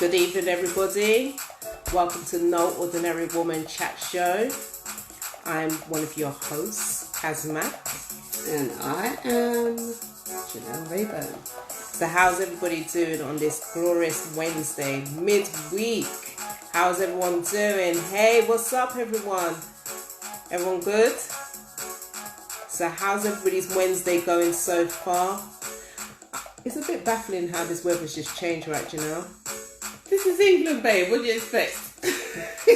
Good evening, everybody. Welcome to No Ordinary Woman Chat Show. I'm one of your hosts, Kazmat. And I am Michelle Raymond. So how's everybody doing on this glorious Wednesday, midweek? How's everyone doing? Hey, what's up, everyone? Everyone good? So how's everybody's Wednesday going so far? It's a bit baffling how this weather's just changed, right, you know? This is England, babe. What do you expect?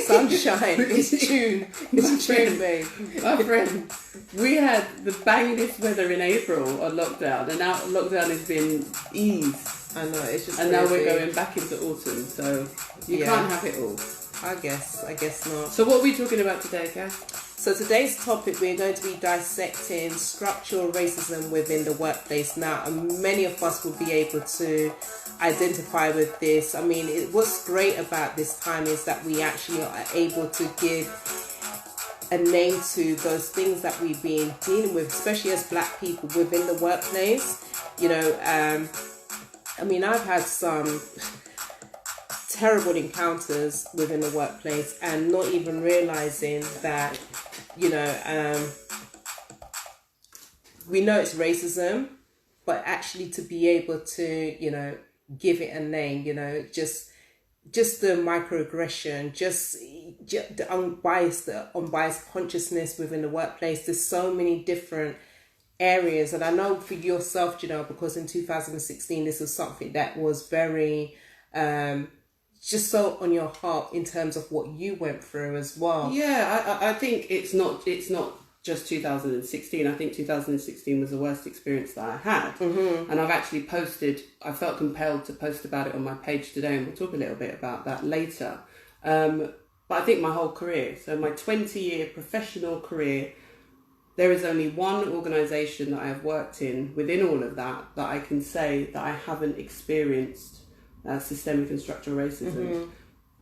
Sunshine. It's June. It's June, babe. My friend, we had the bangingest weather in April on lockdown, and now lockdown has been eased. I know, it's just and crazy. now we're going back into autumn, so you can't have it all. I guess not. So what are we talking about today, Kath? So today's topic, we're going to be dissecting structural racism within the workplace now, and many of us will be able to identify with this. I mean, what's great about this time is that we actually are able to give a name to those things that we've been dealing with, especially as Black people within the workplace. You know, I mean, I've had some terrible encounters within the workplace and not even realizing that, you know, we know it's racism, but actually to be able to, you know, give it a name, you know, just the microaggression, just the unbiased consciousness within the workplace. There's so many different areas, and I know for yourself, you know, because in 2016 this was something that was very just so on your heart in terms of what you went through as well. Yeah, I think it's not just 2016. I think 2016 was the worst experience that I had. Mm-hmm. And I've actually I felt compelled to post about it on my page today, and we'll talk a little bit about that later. But I think my whole career, so my 20-year professional career, there is only one organisation that I have worked in within all of that I can say that I haven't experienced systemic and structural racism. Mm-hmm.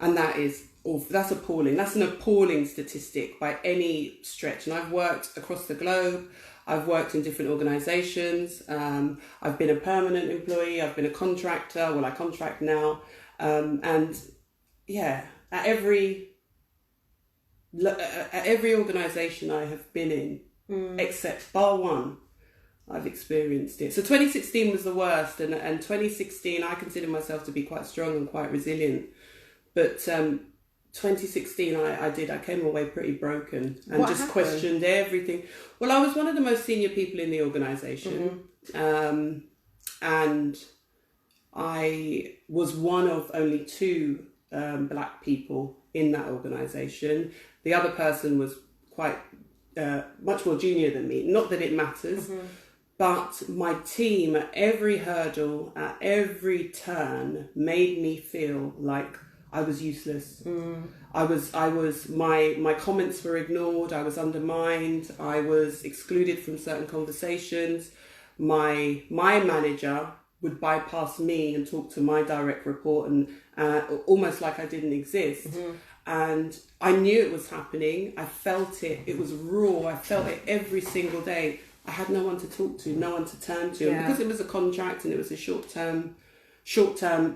And that's appalling. That's an appalling statistic by any stretch. And I've worked across the globe. I've worked in different organisations. I've been a permanent employee. I've been a contractor. Well, I contract now. And yeah, at every organisation I have been in, except bar one, I've experienced it. So 2016 was the worst, and 2016 I consider myself to be quite strong and quite resilient. But 2016 I came away pretty broken and what just happened? Questioned everything. Well, I was one of the most senior people in the organisation, and I was one of only two Black people in that organisation. The other person was quite much more junior than me. Not that it matters. Mm-hmm. But my team at every hurdle, at every turn, made me feel like I was useless. My comments were ignored. I was undermined. I was excluded from certain conversations. My manager would bypass me and talk to my direct report, and almost like I didn't exist. Mm-hmm. And I knew it was happening. I felt it. It was raw. I felt it every single day. I had no one to talk to, no one to turn to. Yeah. And because it was a contract and it was a short-term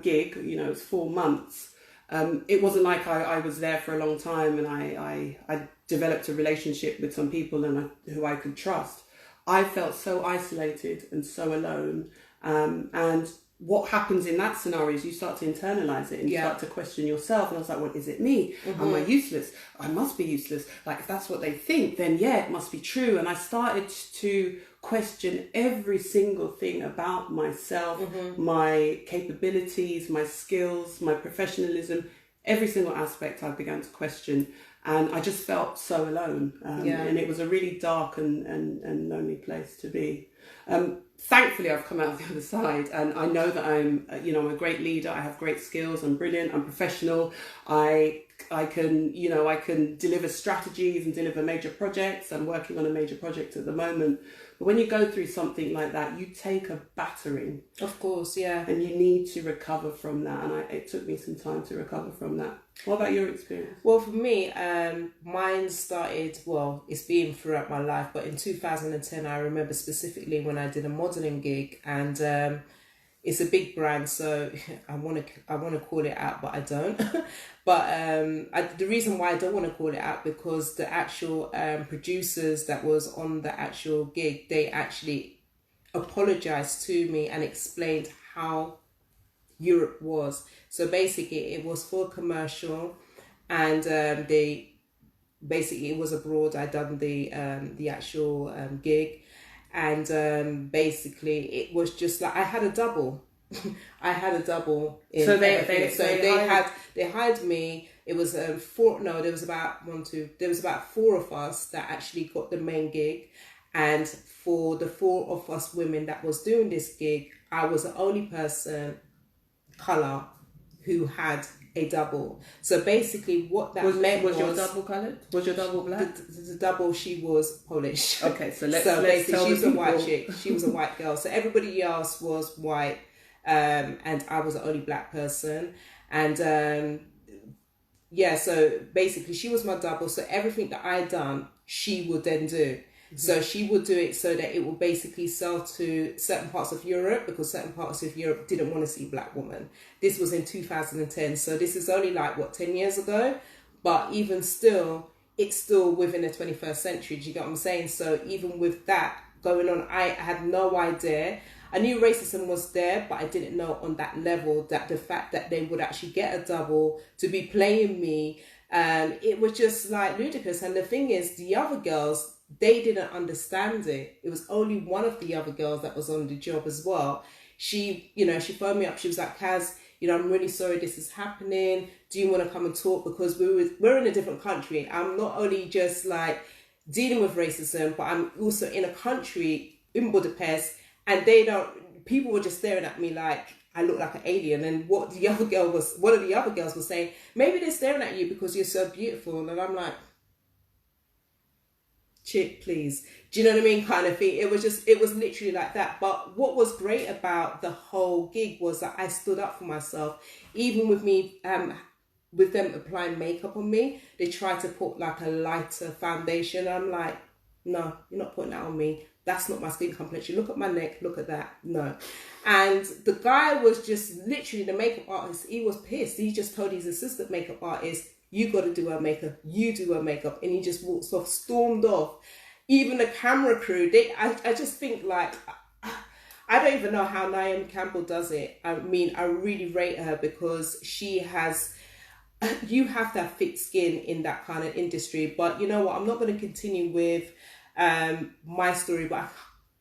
gig, you know, it's 4 months. It wasn't like I was there for a long time and I developed a relationship with some people who I could trust. I felt so isolated and so alone. And what happens in that scenario is you start to internalize it and you start to question yourself. And I was like, well, is it me? Mm-hmm. Am I useless? I must be useless. Like, if that's what they think, then yeah, it must be true. And I started to question every single thing about myself, my capabilities, my skills, my professionalism. Every single aspect I began to question. And I just felt so alone. And it was a really dark and lonely place to be. Thankfully, I've come out the other side, and I know that I'm a great leader. I have great skills. I'm brilliant. I'm professional. I can deliver strategies and deliver major projects. I'm working on a major project at the moment. But when you go through something like that, you take a battering. Of course, yeah. And you need to recover from that. And it took me some time to recover from that. What about your experience? Well, for me, mine started, it's been throughout my life, but in 2010, I remember specifically when I did a modelling gig, and it's a big brand, so I want to call it out, but I don't. But the reason why I don't want to call it out, because the actual producers that was on the actual gig, they actually apologized to me and explained how Europe was. So basically, it was for commercial, and they basically, it was abroad. I done the actual gig, and basically it was just like I had a double. I had a double. So they hired me. It was four. No, there was about one, two. There was about four of us that actually got the main gig, and for the four of us women that was doing this gig, I was the only person color who had a double. So basically what that meant was your double coloured? Was your double black? The double, she was Polish. Okay, so let's basically tell she was the a white people. chick. She was a white girl. So everybody else was white, and I was the only black person. And yeah, so basically she was my double. So everything that I done, she would then do. So she would do it so that it would basically sell to certain parts of Europe, because certain parts of Europe didn't want to see black women. This was in 2010. So this is only like, what, 10 years ago? But even still, it's still within the 21st century. Do you get what I'm saying? So even with that going on, I had no idea. I knew racism was there, but I didn't know on that level that the fact that they would actually get a double to be playing me, it was just like ludicrous. And the thing is, the other girls, they didn't understand it. It was only one of the other girls that was on the job as well. She, she phoned me up. She was like, Kaz, I'm really sorry this is happening. Do you want to come and talk? Because we're in a different country. I'm not only just like dealing with racism, but I'm also in a country in Budapest, and people were just staring at me like I look like an alien. And one of the other girls was saying, maybe they're staring at you because you're so beautiful. And I'm like, chick, please. Do you know what I mean? Kind of thing. It was literally like that. But what was great about the whole gig was that I stood up for myself. Even with me, with them applying makeup on me, they tried to put like a lighter foundation. I'm like, no, you're not putting that on me. That's not my skin complexion. Look at my neck. Look at that. No. And the guy was just literally, the makeup artist, he was pissed. He just told his assistant makeup artist, you got to do her makeup. You do her makeup. And he just walked off, stormed off. Even the camera crew, I just think like, I don't even know how Naomi Campbell does it. I mean, I really rate her because you have that thick skin in that kind of industry. But you know what? I'm not going to continue with my story, but I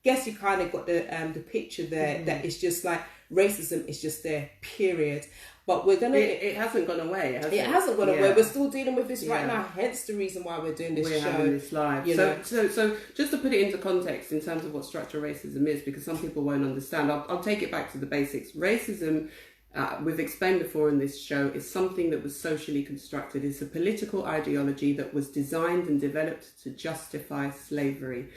guess you kind of got the picture there, that it's just like racism is just there, period. But we're gonna. It hasn't gone away. It hasn't gone away. We're still dealing with this right now. Hence the reason why we're doing this show. We're having this live. So just to put it into context in terms of what structural racism is, because some people won't understand. I'll take it back to the basics. Racism, we've explained before in this show, is something that was socially constructed. It's a political ideology that was designed and developed to justify slavery.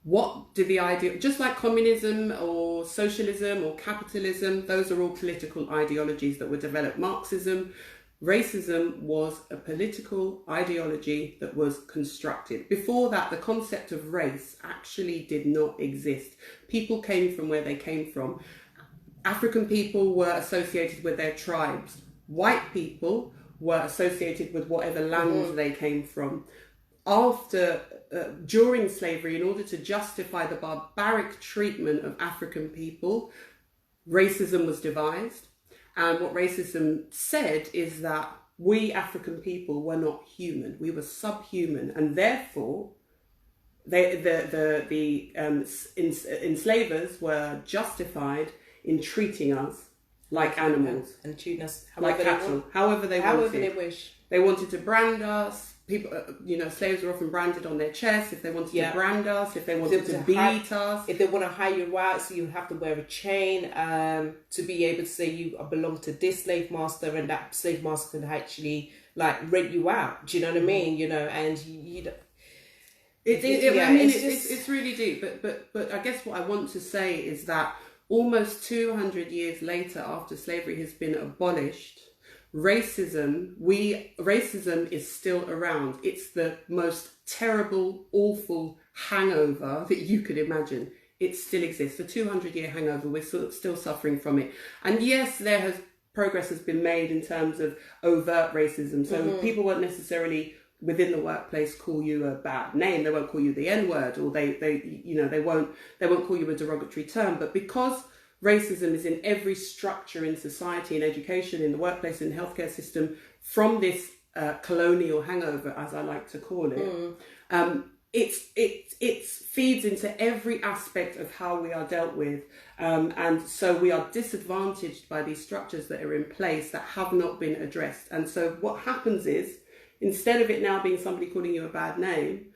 What did the idea, just like communism or socialism or capitalism, those are all political ideologies that were developed. Marxism, racism was a political ideology that was constructed. Before that, the concept of race actually did not exist. People came from where they came from. African people were associated with their tribes. White people were associated with whatever land they came from. During slavery, in order to justify the barbaric treatment of African people, racism was devised. And what racism said is that we African people were not human. We were subhuman. And therefore, the enslavers were justified in treating us like animals. And treating us like cattle. However they wish. They wanted to brand us. People, slaves were often branded on their chests if they wanted to brand us, if they wanted to beat us. If they want to hire you out, so you have to wear a chain to be able to say you belong to this slave master, and that slave master can actually like rent you out. Do you know what I mean? And it's really deep. But I guess what I want to say is that almost 200 years later, after slavery has been abolished, racism is still around. It's the most terrible, awful hangover that you could imagine. it still exists. The 200-year hangover, we're still suffering from it. And yes, progress has been made in terms of overt racism. So people won't necessarily within the workplace call you a bad name. They won't call you the N-word, or they won't call you a derogatory term. But because racism is in every structure in society, in education, in the workplace, in the healthcare system, from this colonial hangover, as I like to call it, it feeds into every aspect of how we are dealt with, and so we are disadvantaged by these structures that are in place that have not been addressed. And so what happens is, instead of it now being somebody calling you a bad name,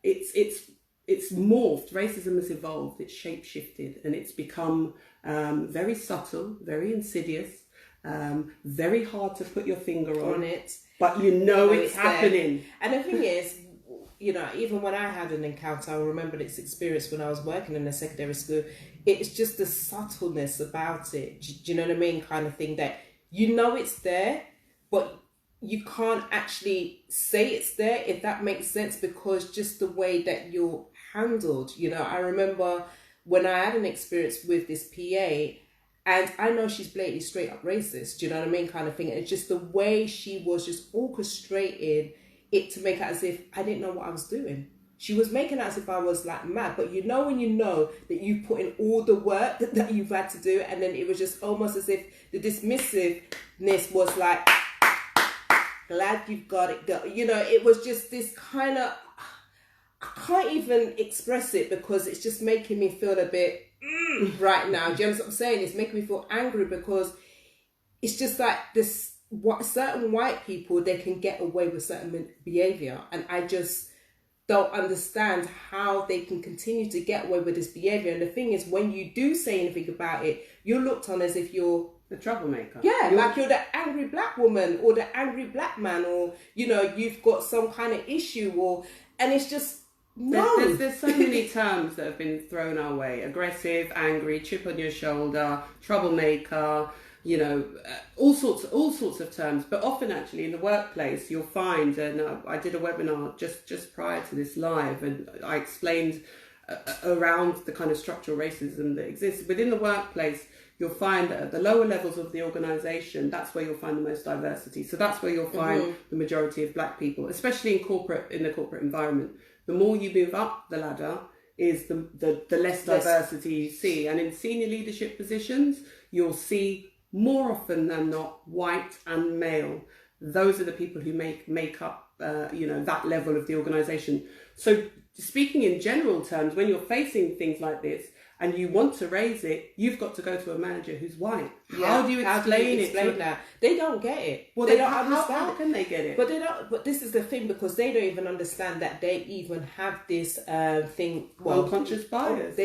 it's morphed. Racism has evolved, it's shape-shifted, and it's become very subtle, very insidious, very hard to put your finger on it. But it's happening. And the thing is, even when I had an encounter, I remember this experience when I was working in a secondary school, it's just the subtleness about it. Do you know what I mean? Kind of thing that it's there, but you can't actually say it's there, if that makes sense, because just the way that you're handled. I remember when I had an experience with this PA, and I know she's blatantly straight up racist, do you know what I mean, kind of thing. And it's just the way she was just orchestrating it to make it as if I didn't know what I was doing. She was making it as if I was like mad, but when you know that you put in all the work that you've had to do, and then it was just almost as if the dismissiveness was like, glad you've got it, girl. It was just this kind of, I can't even express it because it's just making me feel a bit right now. Do you know what I'm saying? It's making me feel angry because it's just like this. What certain white people, they can get away with certain behavior, and I just don't understand how they can continue to get away with this behavior. And the thing is, when you do say anything about it, you're looked on as if you're the troublemaker. Yeah, like you're the angry black woman or the angry black man, or you've got some kind of issue, and it's just no. There's so many terms that have been thrown our way: aggressive, angry, chip on your shoulder, troublemaker. All sorts of terms. But often, actually, in the workplace, you'll find, and I did a webinar just prior to this live, and I explained around the kind of structural racism that exists within the workplace. You'll find that at the lower levels of the organisation, that's where you'll find the most diversity. So that's where you'll find the majority of black people, especially in the corporate environment. The more you move up the ladder, is the less diversity you see. And in senior leadership positions, you'll see more often than not white and male. Those are the people who make up that level of the organisation. So speaking in general terms, when you're facing things like this and you want to raise it, you've got to go to a manager who's white. How do you explain that? They don't get it. Well, they don't understand. How can they get it? But they don't. But this is the thing, because they don't even understand that they even have this thing. Unconscious bias.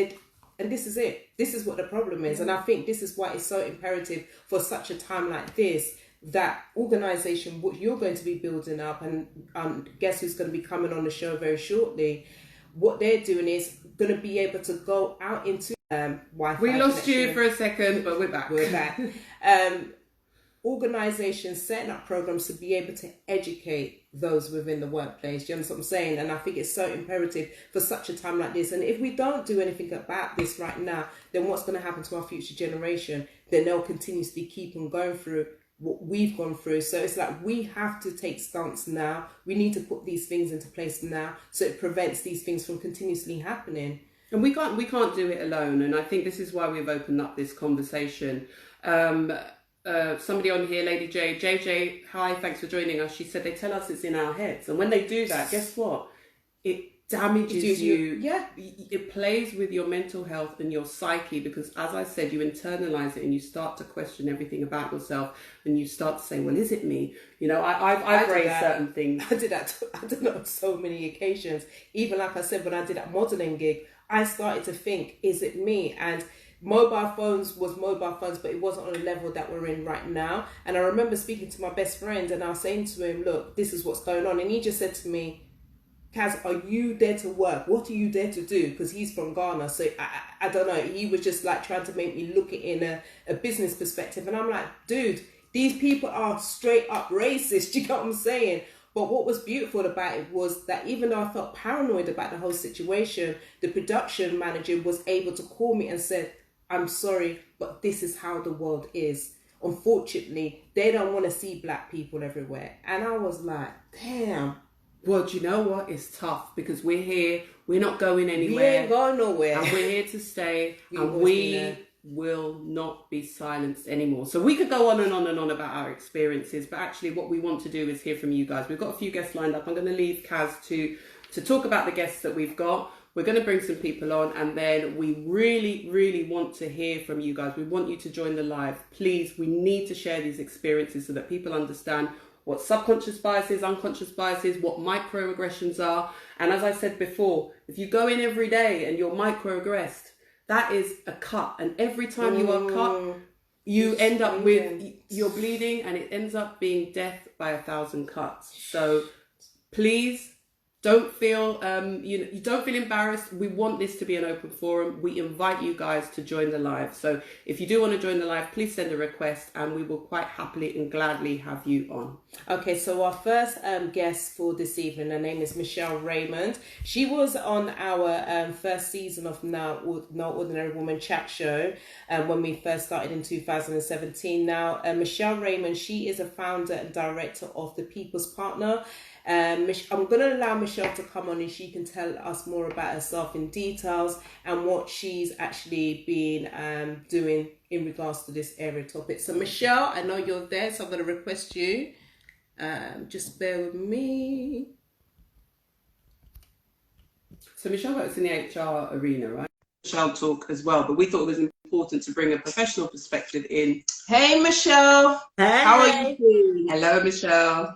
And this is it. This is what the problem is. And I think this is why it's so imperative for such a time like this, that organisation, what you're going to be building up, and guess who's going to be coming on the show very shortly, what they're doing is going to be able to go out into Wi-Fi. We lost you for a second, but we're back. We're back. Organisations setting up programs to be able to educate those within the workplace. Do you understand what I'm saying? And I think it's so imperative for such a time like this. And if we don't do anything about this right now, then what's going to happen to our future generation? Then they'll continuously keep on going through what we've gone through. So it's like we have to take stance now. We need to put these things into place now, so it prevents these things from continuously happening. And we can't do it alone. And I think this is why we've opened up this conversation. Somebody on here, Lady JJ, hi, thanks for joining us. She said they tell us it's in our heads. And when they do that, guess what? It damages you. Yeah. It plays with your mental health and your psyche, because as I said, you internalize it and you start to question everything about yourself, and you start to say, well, is it me? I've raised certain things. I did that on so many occasions. Even like I said, when I did that modelling gig, I started to think, is it me? And mobile phones, but it wasn't on the level that we're in right now. And I remember speaking to my best friend, and I was saying to him, look, this is what's going on. And he just said to me, Kaz, are you there to work? What are you there to do? Because he's from Ghana. So I don't know. He was just like trying to make me look at it in a business perspective. And I'm like, dude, these people are straight up racist. Do you know what I'm saying? But what was beautiful about it was that even though I felt paranoid about the whole situation, the production manager was able to call me and said, I'm sorry, but this is how the world is. Unfortunately, they don't want to see black people everywhere. And I was like, damn. Well, do you know what? It's tough because we're here. We're not going anywhere. We ain't going nowhere. And we're here to stay. And we will not be silenced anymore. So we could go on and on and on about our experiences, but actually what we want to do is hear from you guys. We've got a few guests lined up. I'm going to leave Kaz to talk about the guests that we've got. We're going to bring some people on, and then we really, really want to hear from you guys. We want you to join the live. Please, we need to share these experiences so that people understand what subconscious biases, unconscious biases, what microaggressions are. And as I said before, if you go in every day and you're microaggressed, that is a cut. And every time you are cut, you end up with, you're bleeding, and it ends up being death by 1,000 cuts. So please, don't feel you don't feel embarrassed. We want this to be an open forum. We invite you guys to join the live. So if you do want to join the live, please send a request and we will quite happily and gladly have you on. Okay, so our first guest for this evening, her name is Michelle Raymond. She was on our first season of No Ordinary Woman chat show when we first started in 2017. Now, Michelle Raymond, she is a founder and director of The People's Partner. I'm going to allow Michelle to come on and she can tell us more about herself in details and what she's actually been doing in regards to this area topic. So Michelle, I know you're there, so I'm going to request you. Just bear with me. So Michelle works in the HR arena, right? Michelle talk as well, but we thought it was important to bring a professional perspective in. Hey Michelle, hey. How are you doing? Hello Michelle.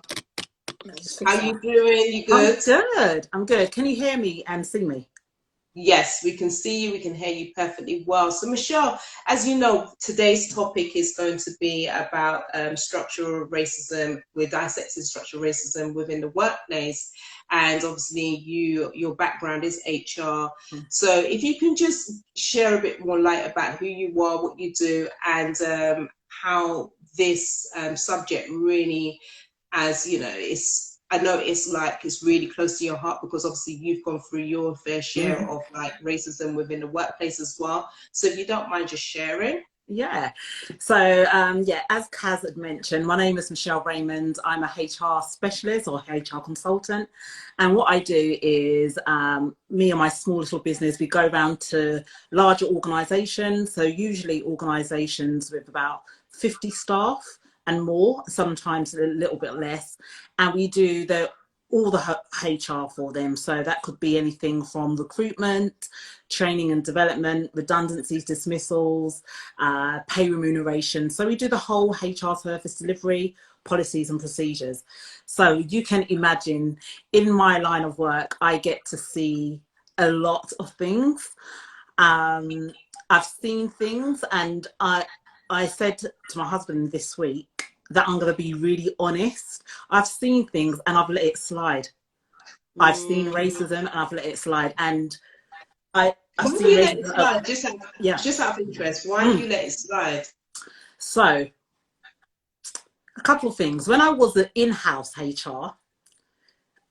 How you doing? You good? I'm good. Can you hear me and see me? Yes, we can see you. We can hear you perfectly well. So, Michelle, as you know, today's topic is going to be about structural racism. We're dissecting structural racism within the workplace, and obviously, your background is HR. So, if you can just share a bit more light about who you are, what you do, and how this subject really, as you know, I know it's really close to your heart because obviously you've gone through your fair share of like racism within the workplace as well. So if you don't mind just sharing. Yeah. So, as Kaz had mentioned, my name is Michelle Raymond. I'm a HR specialist or HR consultant. And what I do is me and my small little business, we go around to larger organizations. So usually organizations with about 50 staff and more, sometimes a little bit less. And we do all the HR for them. So that could be anything from recruitment, training and development, redundancies, dismissals, pay remuneration. So we do the whole HR service delivery, policies and procedures. So you can imagine in my line of work, I get to see a lot of things. I've seen things, and I said to my husband this week that I'm going to be really honest. I've seen things and I've let it slide. I've seen racism and I've let it slide. And I've seen you let it slide? Just out of interest, why do you let it slide? So, a couple of things. When I was an in-house HR,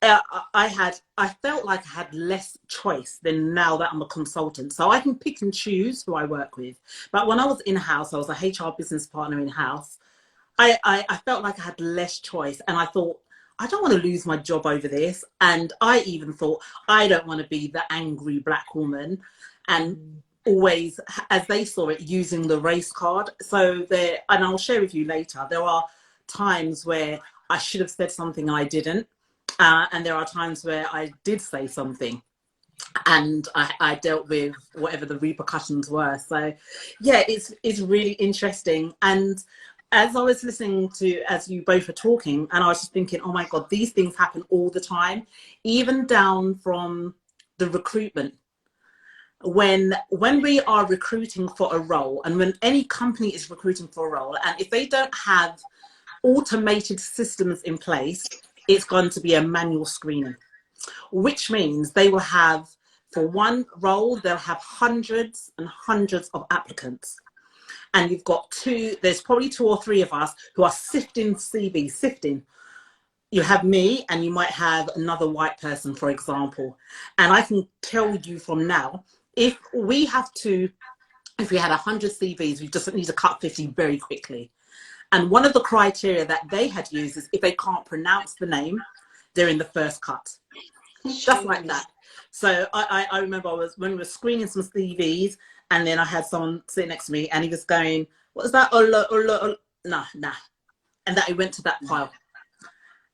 I felt like I had less choice than now that I'm a consultant. So I can pick and choose who I work with. But when I was in-house, I was a HR business partner in-house. I felt like I had less choice, and I thought, I don't want to lose my job over this. And I even thought, I don't want to be the angry black woman, and always, as they saw it, using the race card. So and I'll share with you later, there are times where I should have said something and I didn't. And there are times where I did say something and I dealt with whatever the repercussions were. So yeah, it's really interesting. And as I was listening to, as you both were talking, and I was just thinking, oh my God, these things happen all the time, even down from the recruitment. When we are recruiting for a role, and when any company is recruiting for a role, and if they don't have automated systems in place, it's going to be a manual screening, which means they will have, for one role, they'll have hundreds and hundreds of applicants. And you've got there's probably 2 or 3 of us who are sifting CVs, you have me and you might have another white person, for example. And I can tell you from now, if we had 100 CVs, we just need to cut 50 very quickly. And one of the criteria that they had used is if they can't pronounce the name, they're in the first cut. Just like that. So I remember when we were screening some CVs, and then I had someone sitting next to me and he was going, what was that? Nah. And that he went to that pile.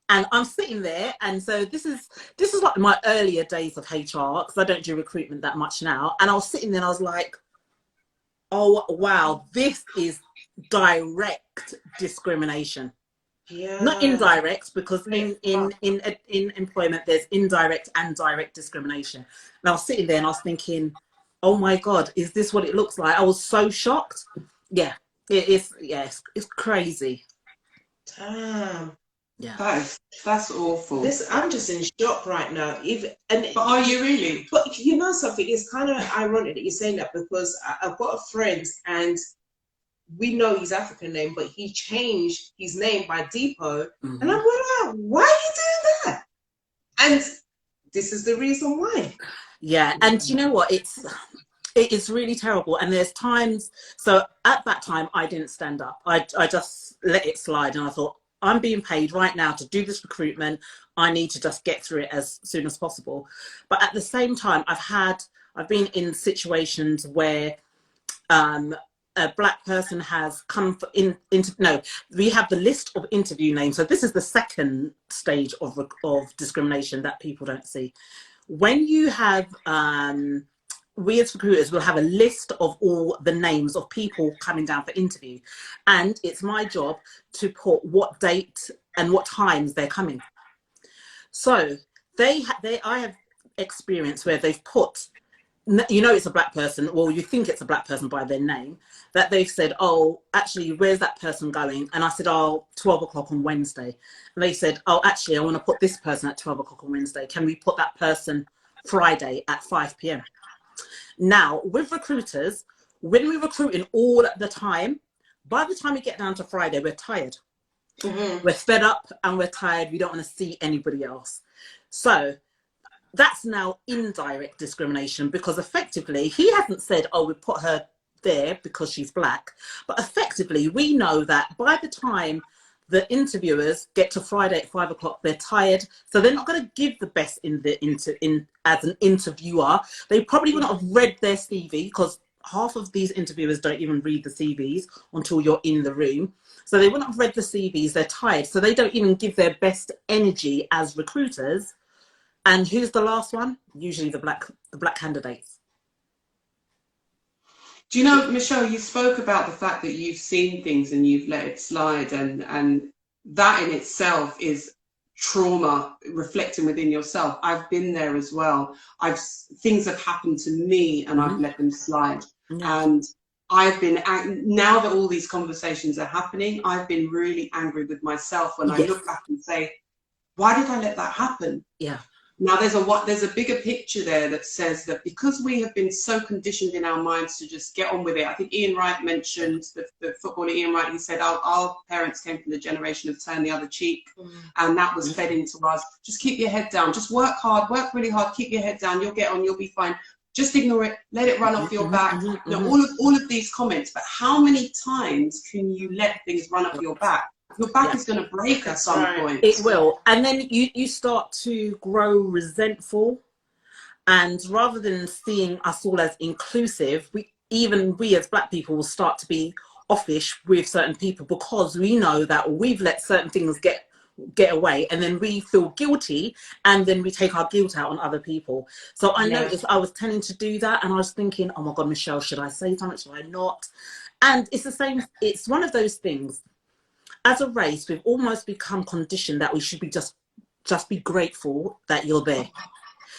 And I'm sitting there, and so this is like my earlier days of HR, because I don't do recruitment that much now. And I was sitting there and I was like, oh wow, this is direct discrimination. Yeah. Not indirect, because in employment there's indirect and direct discrimination. And I was sitting there and I was thinking, oh my God, is this what it looks like? I was so shocked. Yeah, it is. Yes, it's crazy. Damn. Yeah, that's awful. I'm just in shock right now. But are you really? But you know something? It's kind of ironic that you're saying that, because I've got a friend and we know his African name, but he changed his name by Depot, and I'm like, why are you doing that? And this is the reason why. Yeah, and you know what? It is really terrible. And there's times. So at that time, I didn't stand up. I just let it slide, and I thought, I'm being paid right now to do this recruitment. I need to just get through it as soon as possible. But at the same time, I've been in situations where a black person has come we have the list of interview names. So this is the second stage of discrimination that people don't see. When you have, we as recruiters will have a list of all the names of people coming down for interview. And it's my job to put what date and what times they're coming. So I have experience where they've put, you know, it's a black person, well, you think it's a black person by their name, that they've said, oh, actually, where's that person going? And I said, oh, 12 o'clock on Wednesday. And they said, oh, actually, I want to put this person at 12 o'clock on Wednesday. Can we put that person Friday at 5 p.m.? Now, with recruiters, when we're recruiting all the time, by the time we get down to Friday, we're tired. We're fed up and we're tired. We don't want to see anybody else. So that's now indirect discrimination, because effectively he hasn't said, oh, we put her there because she's black. But effectively, we know that by the time the interviewers get to Friday at 5 o'clock, they're tired. So they're not going to give the best as an interviewer. They probably will not have read their CV, because half of these interviewers don't even read the CVs until you're in the room. So they wouldn't have read the CVs. They're tired. So they don't even give their best energy as recruiters. And who's the last one? Usually the black candidates. Do you know, Michelle, you spoke about the fact that you've seen things and you've let it slide, and that in itself is trauma reflecting within yourself. I've been there as well. Things have happened to me and I've let them slide. And I've been, now that all these conversations are happening, I've been really angry with myself when I look back and say, why did I let that happen? Yeah. Now there's a bigger picture there that says that because we have been so conditioned in our minds to just get on with it. I think Ian Wright mentioned, the footballer Ian Wright, he said our parents came from the generation of turn the other cheek, and that was fed into us. Just keep your head down, just work hard, work really hard, keep your head down, you'll get on, you'll be fine. Just ignore it, let it run off your back. You know, all of these comments, but how many times can you let things run off your back? Your back is going to break at some point. It will. And then you start to grow resentful. And rather than seeing us all as inclusive, we as black people will start to be offish with certain people, because we know that we've let certain things get away, and then we feel guilty, and then we take our guilt out on other people. So I noticed I was tending to do that, and I was thinking, oh my God, Michelle, should I say something? Should I not? And it's the same. It's one of those things. As a race, we've almost become conditioned that we should be just be grateful that you're there.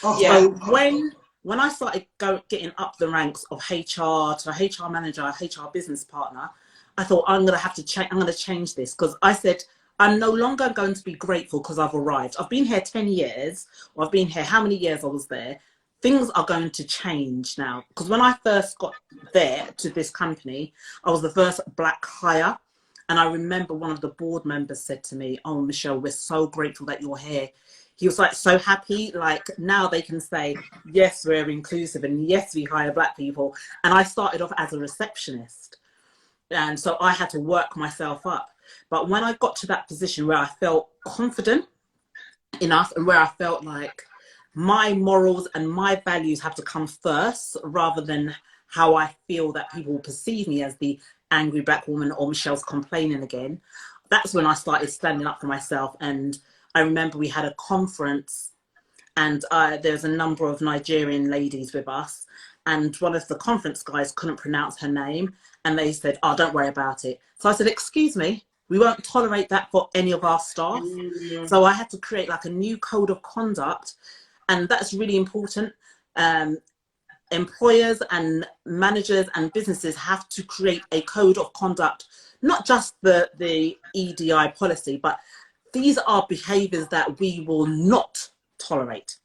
So when I started getting up the ranks of HR to HR manager, HR business partner, I thought I'm going to change this, because I said I'm no longer going to be grateful because I've arrived. I've been here 10 years, or I've been here how many years I was there. Things are going to change now, because when I first got there to this company, I was the first black hire. And I remember one of the board members said to me, "Oh, Michelle, we're so grateful that you're here." He was like so happy, like now they can say, yes, we're inclusive and yes, we hire Black people. And I started off as a receptionist. And so I had to work myself up. But when I got to that position where I felt confident enough and where I felt like my morals and my values have to come first rather than how I feel that people perceive me as the angry Black woman or Michelle's complaining again, that's when I started standing up for myself. And I remember we had a conference and there's a number of Nigerian ladies with us, and one of the conference guys couldn't pronounce her name, and they said, "Oh, don't worry about it." So I said, "Excuse me, we won't tolerate that for any of our staff." So I had to create like a new code of conduct, and that's really important. Employers and managers and businesses have to create a code of conduct, not just the EDI policy, but these are behaviors that we will not tolerate.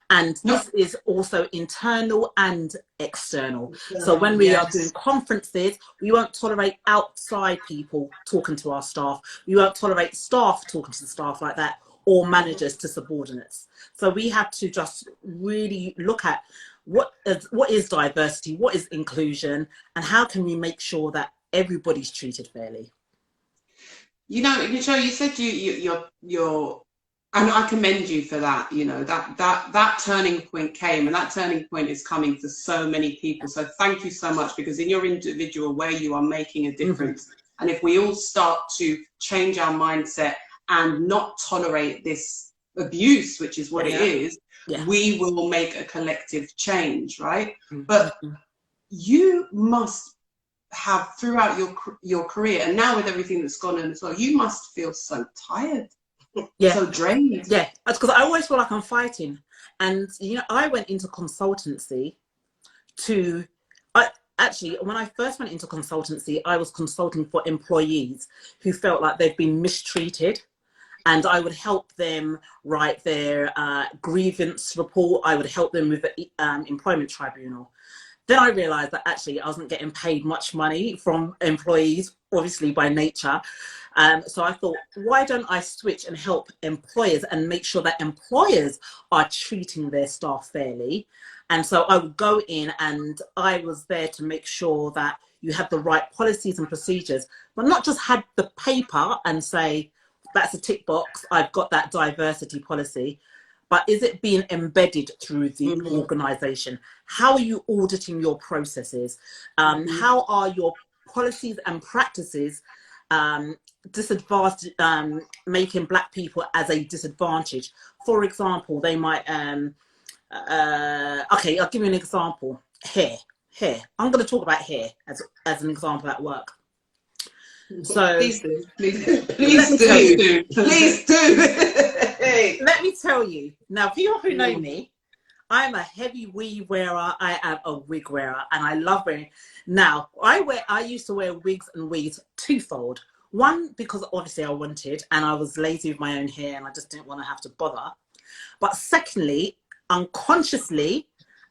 And this is also internal and external. So when we are doing conferences, we won't tolerate outside people talking to our staff. We won't tolerate staff talking to the staff like that, or managers to subordinates. So we have to just really look at what is diversity, what is inclusion, and how can we make sure that everybody's treated fairly. You know, Michelle, you said you're and I commend you for that. You know, that turning point came, and that turning point is coming to so many people. So thank you so much, because in your individual way, you are making a difference. And if we all start to change our mindset and not tolerate this abuse, which is what it is, we will make a collective change, right? But you must have, throughout your career, and now with everything that's gone on as well, you must feel so tired, so drained. Yeah, that's because I always feel like I'm fighting. And you know, I went into consultancy actually, when I first went into consultancy, I was consulting for employees who felt like they've been mistreated. And I would help them write their grievance report. I would help them with the employment tribunal. Then I realized that actually I wasn't getting paid much money from employees, obviously by nature. So I thought, why don't I switch and help employers and make sure that employers are treating their staff fairly? And so I would go in, and I was there to make sure that you had the right policies and procedures, but not just had the paper and say, that's a tick box, I've got that diversity policy, but is it being embedded through the organization? How are you auditing your processes? How are your policies and practices making Black people as a disadvantage? For example, they might, okay, I'll give you an example. Hair. I'm going to talk about hair as an example at work. So please do. Let me tell you now, people who know me, I'm a heavy weave wearer. I am a wig wearer, and I love wearing. Now I used to wear wigs and weaves twofold. One, because obviously I wanted, and I was lazy with my own hair, and I just didn't want to have to bother. But secondly, unconsciously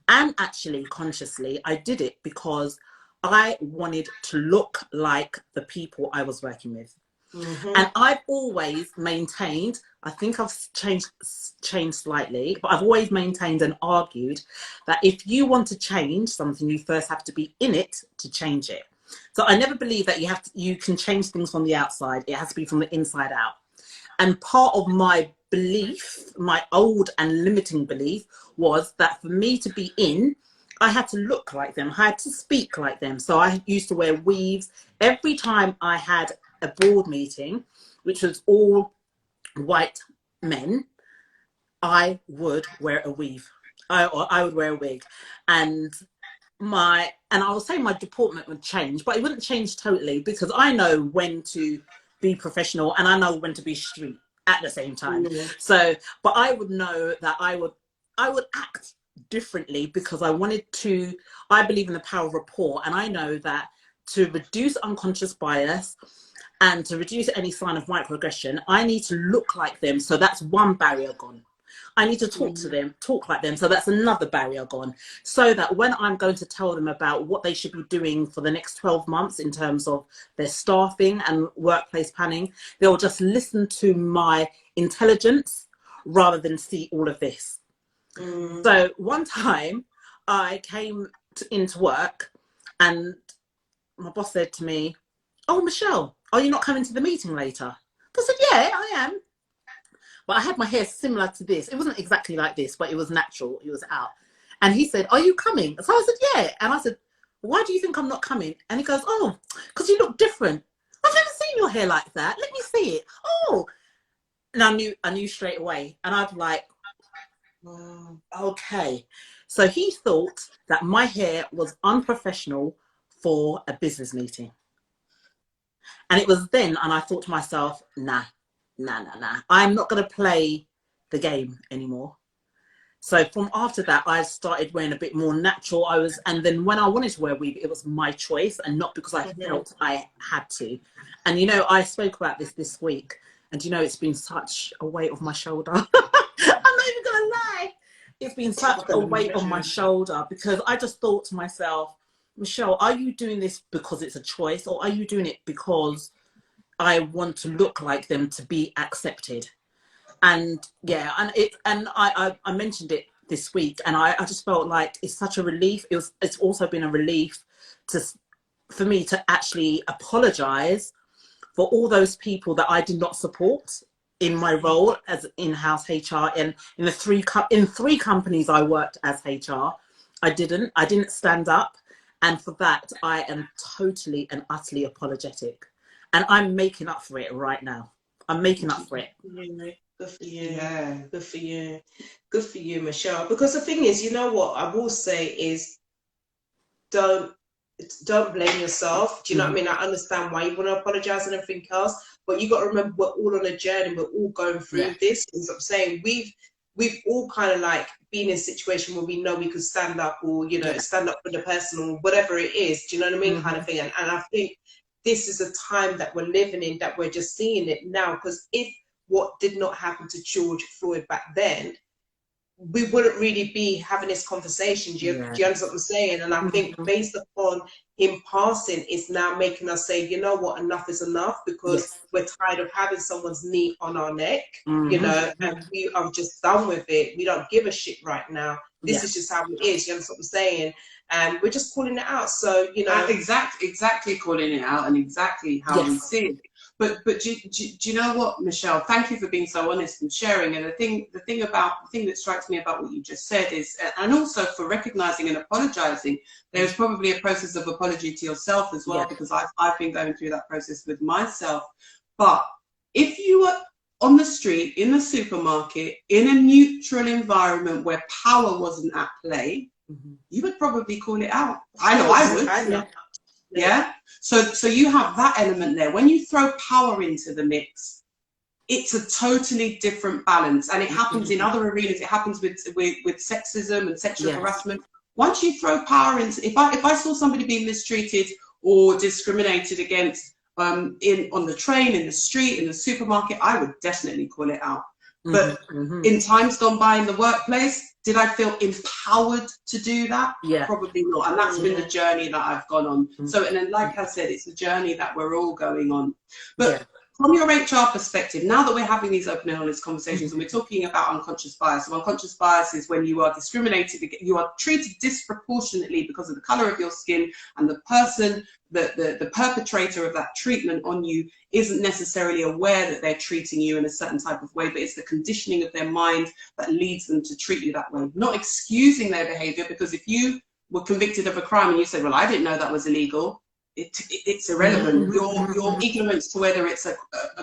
and actually consciously, I did it because I wanted to look like the people I was working with. And I've always maintained, I think I've changed slightly, but I've always maintained and argued that if you want to change something, you first have to be in it to change it. So I never believe that you can change things from the outside. It has to be from the inside out. And part of my belief, my old and limiting belief, was that for me to be in, I had to look like them. I had to speak like them. So I used to wear weaves. Every time I had a board meeting, which was all white men, I would wear a weave. I would wear a wig. And I will say my deportment would change, but it wouldn't change totally, because I know when to be professional and I know when to be street at the same time. So, but I would know that I would act differently, because I believe in the power of rapport, and I know that to reduce unconscious bias and to reduce any sign of microaggression, I need to look like them. So that's one barrier gone. I need to talk to them, talk like them. So that's another barrier gone. So that when I'm going to tell them about what they should be doing for the next 12 months in terms of their staffing and workplace planning, they'll just listen to my intelligence rather than see all of this. So one time I came into work and my boss said to me, "Oh, Michelle, are you not coming to the meeting later?" I said, "Yeah, I am." But I had my hair similar to this. It wasn't exactly like this, but it was natural. It was out. And he said, "Are you coming?" So I said, "Yeah." And I said, "Why do you think I'm not coming?" And he goes, "Oh, because you look different." "I've never seen your hair like that. Let me see it." "Oh." And I knew straight away. And I'd like, wow, okay. So he thought that my hair was unprofessional for a business meeting. And it was then, and I thought to myself, nah. I'm not going to play the game anymore. So from after that, I started wearing a bit more natural. And then when I wanted to wear a weave, it was my choice and not because I felt I had to. And, you know, I spoke about this week and, you know, it's been such a weight off my shoulder. I'm not even going to lie. It's been such a weight on my shoulder because I just thought to myself, Michelle, are you doing this because it's a choice or are you doing it because I want to look like them to be accepted? And yeah, and I mentioned it this week, and I just felt like it's such a relief. It's also been a relief for me to actually apologize for all those people that I did not support in my role as in-house HR. And in three companies I worked as HR, I didn't stand up, and for that I am totally and utterly apologetic. And I'm making up for it right now. I'm making up for it. Good for you. Yeah. Good for you. Good for you, Michelle. Because the thing is, you know what I will say is don't blame yourself. Do you know what I mean? I understand why you want to apologize and everything else, but you got to remember we're all on a journey. We're all going through this. As I'm saying, we've all kind of like been in a situation where we know we could stand up or, you know, stand up for the person or whatever it is. Do you know what I mean? Kind of thing. And I think this is a time that we're living in, that we're just seeing it now. Because if what did not happen to George Floyd back then, we wouldn't really be having this conversation. Do you understand what I'm saying? And I think based upon him passing, it's now making us say, you know what, enough is enough, because we're tired of having someone's knee on our neck, you know, and we are just done with it. We don't give a shit right now. This is just how it is. You understand what I'm saying? And we're just calling it out. So, you know, exactly calling it out and exactly how we see it. But do you know what, Michelle? Thank you for being so honest and sharing. And the thing that strikes me about what you just said is, and also for recognizing and apologizing, there's probably a process of apology to yourself as well, because I've been going through that process with myself. But if you were on the street, in the supermarket, in a neutral environment where power wasn't at play, you would probably call it out. I know I would. Yeah. So you have that element there. When you throw power into the mix, it's a totally different balance, and it happens in other arenas. It happens with sexism and sexual harassment. Once you throw power into, if I saw somebody being mistreated or discriminated against on the train, in the street, in the supermarket, I would definitely call it out. But in times gone by in the workplace, did I feel empowered to do that? Probably not. And that's been the journey that I've gone on. So, and then, like I said, it's a journey that we're all going on. But from your HR perspective, now that we're having these open and honest conversations and we're talking about unconscious bias, so unconscious bias is when you are discriminated, you are treated disproportionately because of the color of your skin, and the person, the perpetrator of that treatment on you isn't necessarily aware that they're treating you in a certain type of way, but it's the conditioning of their mind that leads them to treat you that way. Not excusing their behavior, because if you were convicted of a crime and you said, well, I didn't know that was illegal, it's irrelevant. Your ignorance to whether it's a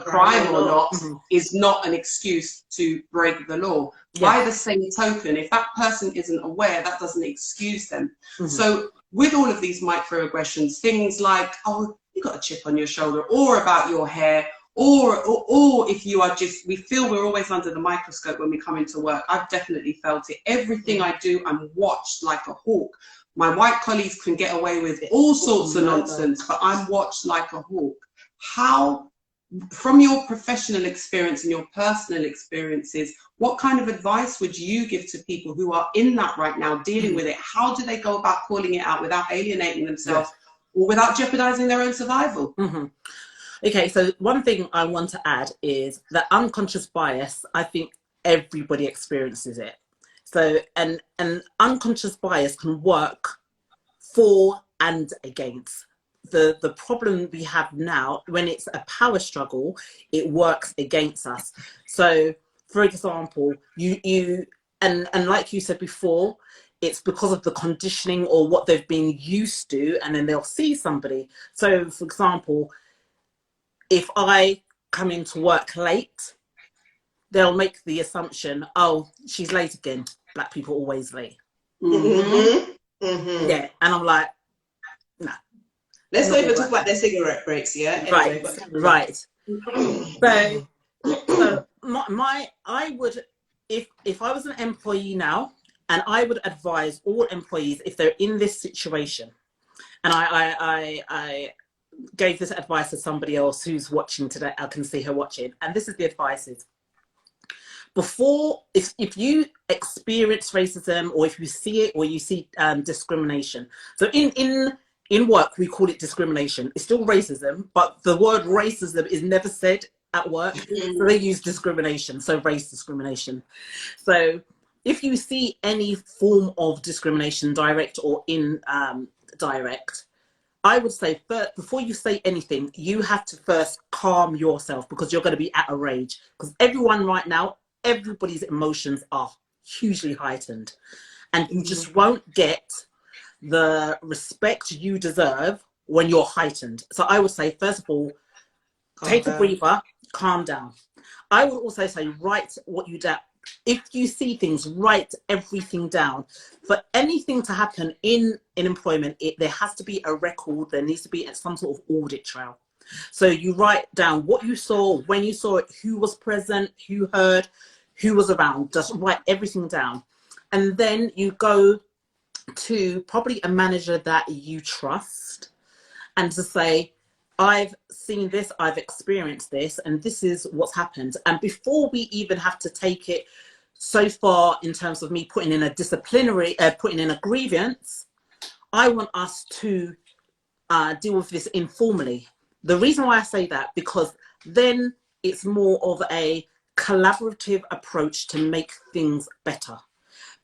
crime or not is not an excuse to break the law. By the same token, if that person isn't aware, that doesn't excuse them. So with all of these microaggressions, things like, oh, you got a chip on your shoulder, or about your hair, or if you are just, we feel we're always under the microscope when we come into work. I've definitely felt it. Everything I do, I'm watched like a hawk. My white colleagues can get away with all sorts of nonsense, but I'm watched like a hawk. How from your professional experience and your personal experiences, what kind of advice would you give to people who are in that right now, dealing with it? How do they go about calling it out without alienating themselves or without jeopardizing their own survival? Okay, so one thing I want to add is that unconscious bias, I think everybody experiences it. So, and unconscious bias can work for and against. The problem we have now, when it's a power struggle, it works against us. So, for example, you and like you said before, it's because of the conditioning or what they've been used to, and then they'll see somebody. So, for example, if I come into work late, they'll make the assumption, oh, she's late again. Black people always late. Yeah, and I'm like, no. Let's not even talk about their cigarette breaks, yeah? Anyway, right. So I would, if I was an employee now, and I would advise all employees if they're in this situation, and I gave this advice to somebody else who's watching today. I can see her watching, and this is the advice: is before, if you experience racism, or if you see it, or you see discrimination. So in work, we call it discrimination. It's still racism, but the word racism is never said at work. So they use discrimination, so race discrimination. So if you see any form of discrimination, direct or indirect, I would say first, before you say anything, you have to first calm yourself, because you're going to be at a rage. Because everyone right now, everybody's emotions are hugely heightened, and you just won't get the respect you deserve when you're heightened. So I would say, first of all, take a breather, calm down. I would also say, write what you do. If you see things, write everything down. For anything to happen in employment, there has to be a record. There needs to be some sort of audit trail. So you write down what you saw, when you saw it, who was present, who heard, who was around. Just write everything down. And then you go to probably a manager that you trust, and to say, I've seen this, I've experienced this, and this is what's happened. And before we even have to take it so far in terms of me putting in a disciplinary, putting in a grievance, I want us to deal with this informally. The reason why I say that, because then it's more of a collaborative approach to make things better.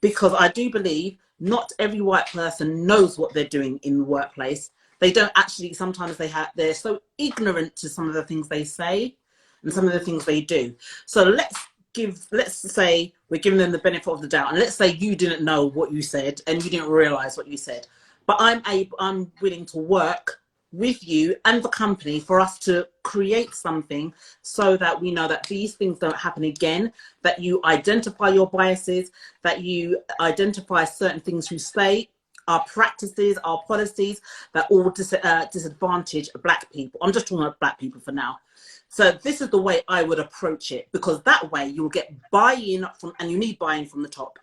Because I do believe not every white person knows what they're doing in the workplace. They don't actually, sometimes they're so ignorant to some of the things they say and some of the things they do. So let's say we're giving them the benefit of the doubt, and let's say you didn't know what you said and you didn't realize what you said, but I'm willing to work with you and the company for us to create something so that we know that these things don't happen again, that you identify your biases, that you identify certain things you say, our practices, our policies that all disadvantage Black people. I'm just talking about Black people for now. So this is the way I would approach it, because that way you'll get buy-in from, and you need buy-in from the top.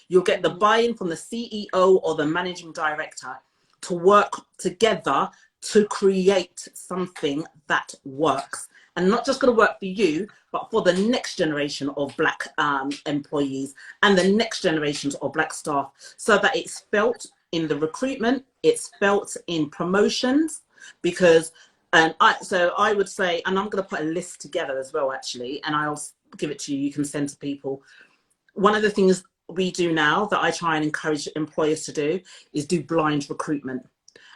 You'll get the buy-in from the CEO or the managing director to work together to create something that works, and not just going to work for you, but for the next generation of Black employees and the next generations of Black staff, so that it's felt in the recruitment, it's felt in promotions. Because I would say, and I'm going to put a list together as well, actually, and I'll give it to you, you can send to people. One of the things we do now that I try and encourage employers to do is do blind recruitment.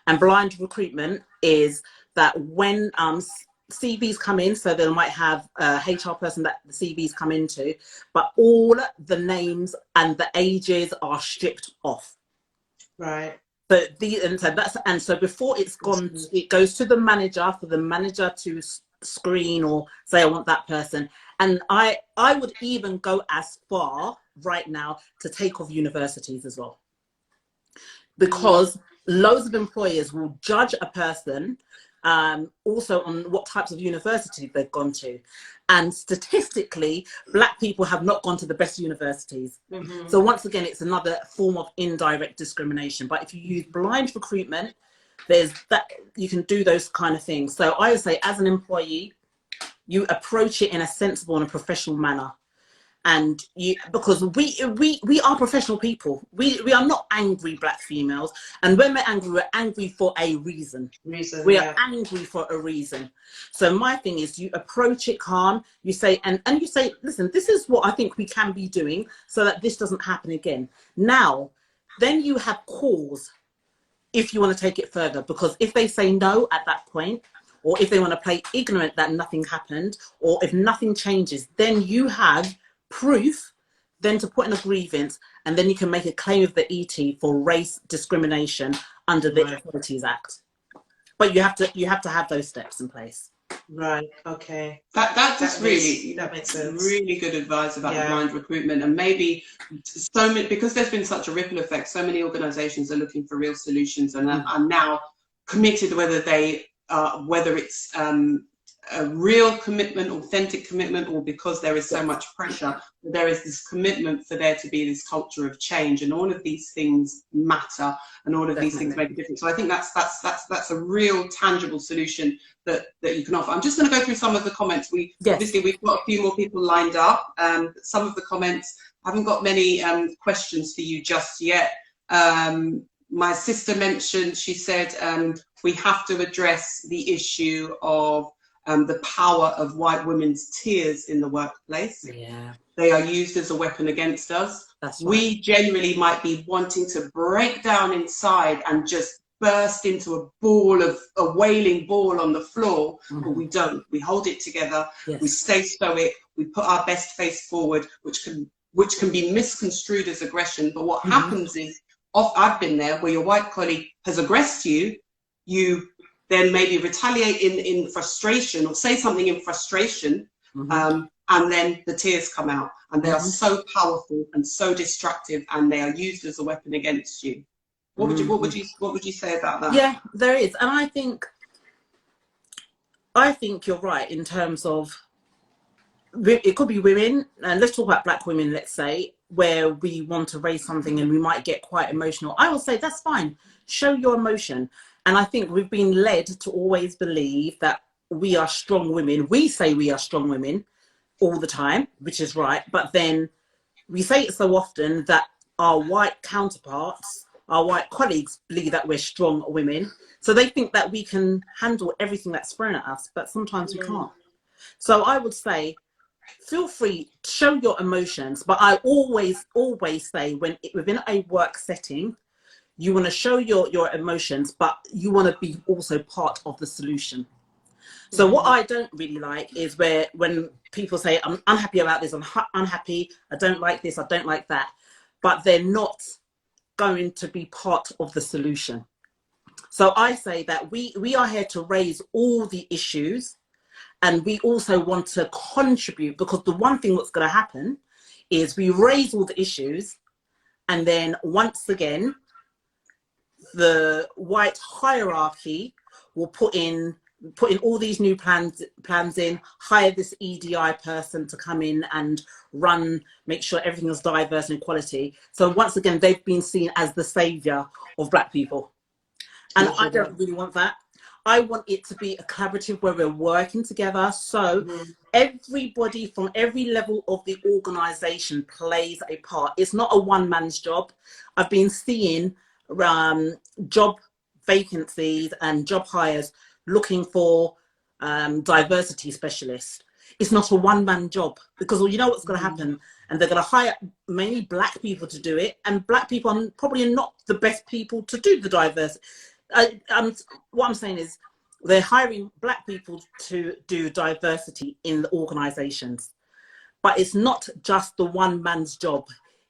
And blind recruitment is that when CVs come in, so they might have a HR person that the CVs come into, but all the names and the ages are stripped off. Right. So before it's gone, it goes to the manager for the manager to screen or say, I want that person. And I would even go as far right now to take off universities as well, because loads of employers will judge a person also on what types of universities they've gone to. And statistically, Black people have not gone to the best universities. So once again, it's another form of indirect discrimination. But if you use blind recruitment, there's that, you can do those kind of things. So I would say, as an employee, you approach it in a sensible and a professional manner. And because we are professional people, we are not angry black females, and when we're angry for a reason. We are angry for a reason. So my thing is, you approach it calm. You say, and you say, listen, this is what I think we can be doing so that this doesn't happen again. Now, then you have cause if you want to take it further, because if they say no at that point, or if they want to play ignorant that nothing happened, or if nothing changes, then you have proof then to put in a grievance, and then you can make a claim of the ET for race discrimination under the Equalities Act. But you have to have those steps in place. Right. Okay. That makes sense. Really good advice about the blind recruitment, and maybe so many, because there's been such a ripple effect. So many organisations are looking for real solutions and are now committed, whether it's a real commitment, authentic commitment, or because there is so much pressure, there is this commitment for there to be this culture of change, and all of these things matter, and all of these things make a difference. So I think that's a real tangible solution that you can offer. I'm just going to go through some of the comments. Obviously we've got a few more people lined up. Some of the comments, I haven't got many questions for you just yet. My sister mentioned, she said, we have to address the issue of the power of white women's tears in the workplace. Yeah, they are used as a weapon against us. That's right. We generally might be wanting to break down inside and just burst into a wailing ball on the floor, but we don't. We hold it together. Yes. We stay stoic. We put our best face forward, which can be misconstrued as aggression. But what happens is, I've been there, where your white colleague has aggressed you, you then maybe retaliate in frustration, or say something in frustration, and then the tears come out, and they are so powerful and so destructive, and they are used as a weapon against you. What would you say about that? Yeah, there is, and I think you're right in terms of it could be women, and let's talk about black women, let's say, where we want to raise something and we might get quite emotional. I will say that's fine. Show your emotion. And I think we've been led to always believe that we are strong women. We say we are strong women all the time, which is right. But then we say it so often that our white counterparts, our white colleagues, believe that we're strong women. So they think that we can handle everything that's thrown at us, but sometimes we can't. So I would say, feel free to show your emotions. But I always say, within a work setting, you want to show your emotions, but you want to be also part of the solution. So what I don't really like is when people say, I'm unhappy about this, I'm unhappy, I don't like this, I don't like that, but they're not going to be part of the solution. So I say that we are here to raise all the issues, and we also want to contribute, because the one thing that's going to happen is we raise all the issues, and then once again, the white hierarchy will put in all these new plans in, hire this EDI person to come in and make sure everything is diverse and equality. So once again, they've been seen as the savior of black people. And I don't really want that. I want it to be a collaborative where we're working together. So everybody from every level of the organization plays a part. It's not a one man's job. I've been seeing job vacancies and job hires looking for diversity specialists. It's not a one-man job, because you know what's going to happen, and they're going to hire many black people to do it, and black people are probably not the best people to do the diversity. What I'm saying is they're hiring black people to do diversity in the organizations, but it's not just the one man's job.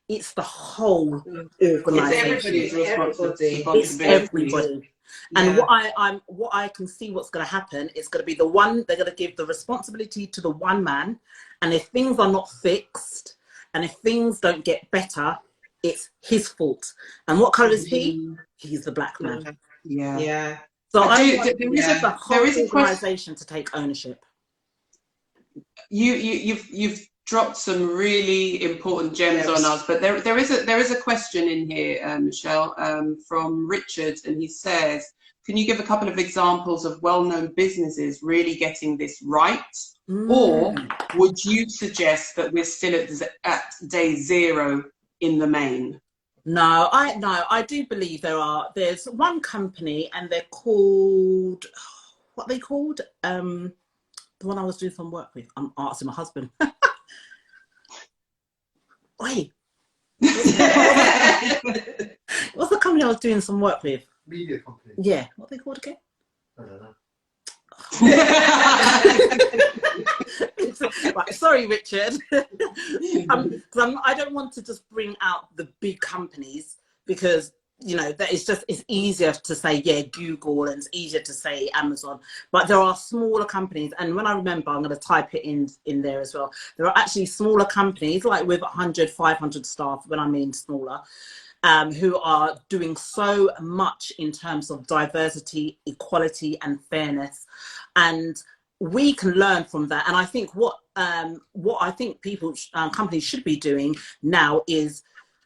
It's the whole organisation. It's everybody's responsibility. It's everybody. And what I can see what's going to happen is going to be they're going to give the responsibility to the one man, and if things are not fixed and if things don't get better, it's his fault. And what colour is he? He's the black man. Yeah. So I want the whole organisation to take ownership. You've dropped some really important gems on us, but there is a question in here, Michelle, from Richard, and he says, can you give a couple of examples of well-known businesses really getting this right? Or would you suggest that we're still at day zero in the main? No, I do believe there's one company, and they're called, what are they called? The one I was doing some work with. I'm asking my husband. Wait. What's the company I was doing some work with? Media company. Yeah. What are they called again? I don't know. Right, sorry, Richard. I don't want to just bring out the big companies, because that it's easier to say Google, and it's easier to say Amazon, but there are smaller companies, and when I remember, I'm going to type it in there as well. There are actually smaller companies, like with 100, 500 staff, when I mean smaller, who are doing so much in terms of diversity, equality, and fairness, and we can learn from that. And I think what I think companies should be doing now is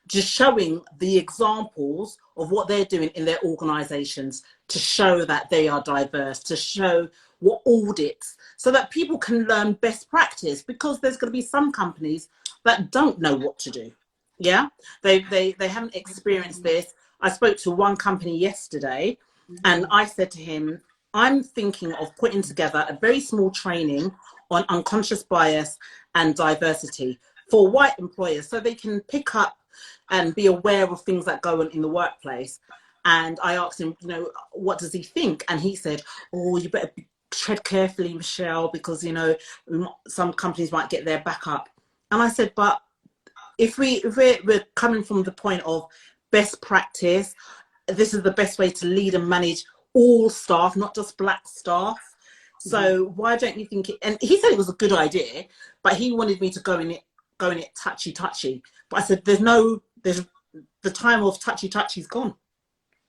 just showing the examples of what they're doing in their organizations to show that they are diverse, to show what audits, so that people can learn best practice, because there's going to be some companies that don't know what to do. Yeah, they haven't experienced this. I spoke to one company yesterday, and I said to him, I'm thinking of putting together a very small training on unconscious bias and diversity for white employers, so they can pick up and be aware of things that go on in the workplace. And I asked him, what does he think? And he said, oh, you better tread carefully, Michelle, because, some companies might get their back up. And I said, but if we're coming from the point of best practice, this is the best way to lead and manage all staff, not just black staff. So why don't you think it? And he said it was a good idea, but he wanted me to go in it touchy. But I said, there's the time of touchy is gone.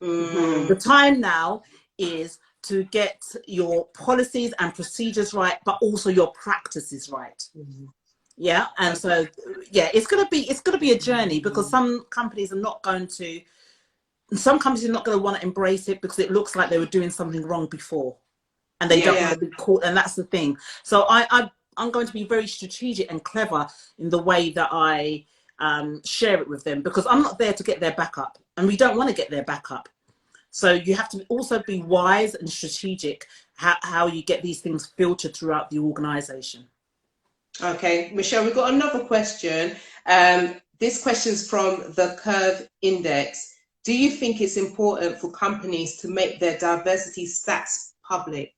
The time now is to get your policies and procedures right, but also your practices right. Yeah, and so it's gonna be a journey, because some companies are not going to want to embrace it, because it looks like they were doing something wrong before, and they don't want to be caught. And that's the thing. So I'm going to be very strategic and clever in the way that I share it with them, because I'm not there to get their back up, and we don't want to get their back up. So you have to also be wise and strategic how you get these things filtered throughout the organization. Okay, Michelle, we've got another question. This question's from the Curve Index. Do you think it's important for companies to make their diversity stats public?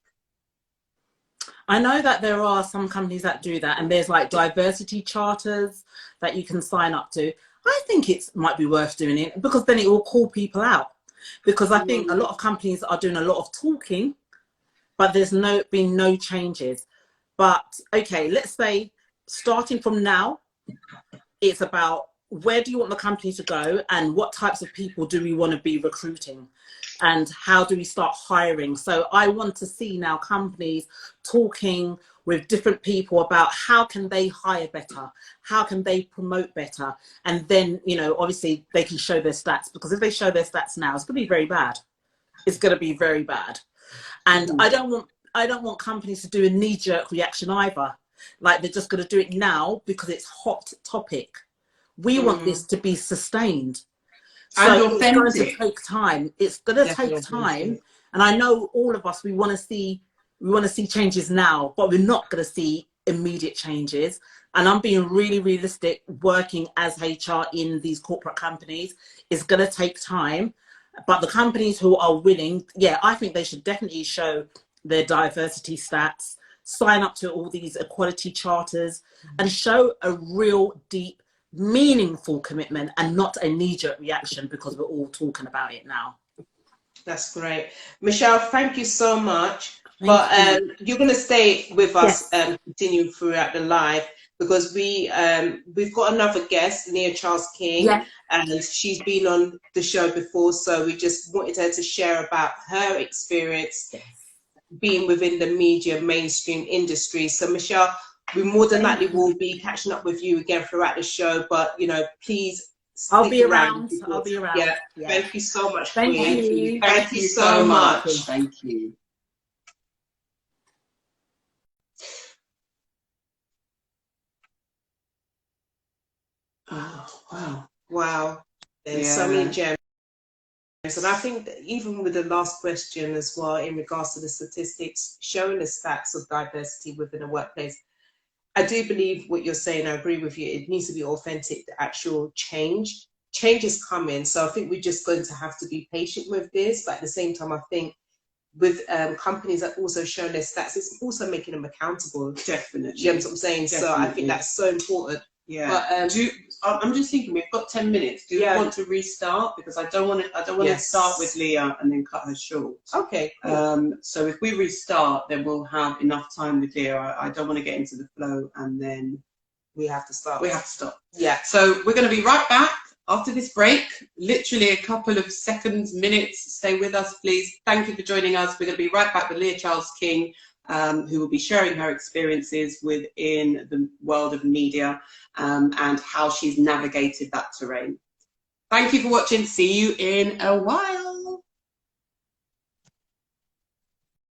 I know that there are some companies that do that, and there's like diversity charters that you can sign up to. I think it might be worth doing it, because then it will call people out. Because I think a lot of companies are doing a lot of talking, but there's been no changes. But okay, let's say starting from now, it's about where do you want the company to go, and what types of people do we want to be recruiting, and how do we start hiring? So I want to see now companies talking with different people about how can they hire better, how can they promote better, and then obviously they can show their stats, because if they show their stats now, it's going to be very bad. It's going to be very bad. And I don't want companies to do a knee-jerk reaction either, like they're just going to do it now because it's hot topic. We want this to be sustained. So it's going to take time. It's going to take time. And I know all of us, we want to see changes now, but we're not going to see immediate changes. And I'm being really realistic. Working as HR in these corporate companies is going to take time. But the companies who are willing, I think they should definitely show their diversity stats, sign up to all these equality charters, and show a real deep, meaningful commitment, and not a knee-jerk reaction because we're all talking about it now. That's great. Michelle, thank you so much. You're going to stay with us continue throughout the live, because we've got another guest, Nia Charles King, and she's been on the show before, so we just wanted her to share about her experience being within the media mainstream industry. So Michelle, we more than likely will be catching up with you again throughout the show, but please I'll stick be around. around. I'll be around. Yeah. Yeah. Thank you so much, Thank Queen. you. Thank you so much. Thank you. Oh, wow. Wow. There's so many gems. And I think that even with the last question as well, in regards to the statistics, showing the stats of diversity within a workplace, I do believe what you're saying. I agree with you. It needs to be authentic, the actual change. Change is coming. So I think we're just going to have to be patient with this. But at the same time, I think with companies that also show their stats, it's also making them accountable. Definitely. You know what I'm saying? Definitely. So I think that's so important. Yeah. But I'm just thinking, we've got 10 minutes. Do you want to restart? Because I don't want to start with Leah and then cut her short. Okay. Cool. So if we restart, then we'll have enough time with Leah. I don't want to get into the flow and then we have to stop. Yeah. So we're going to be right back after this break. Literally a couple of seconds, minutes. Stay with us, please. Thank you for joining us. We're going to be right back with Leah Charles King, who will be sharing her experiences within the world of media and how she's navigated that terrain. Thank you for watching. See you in a while.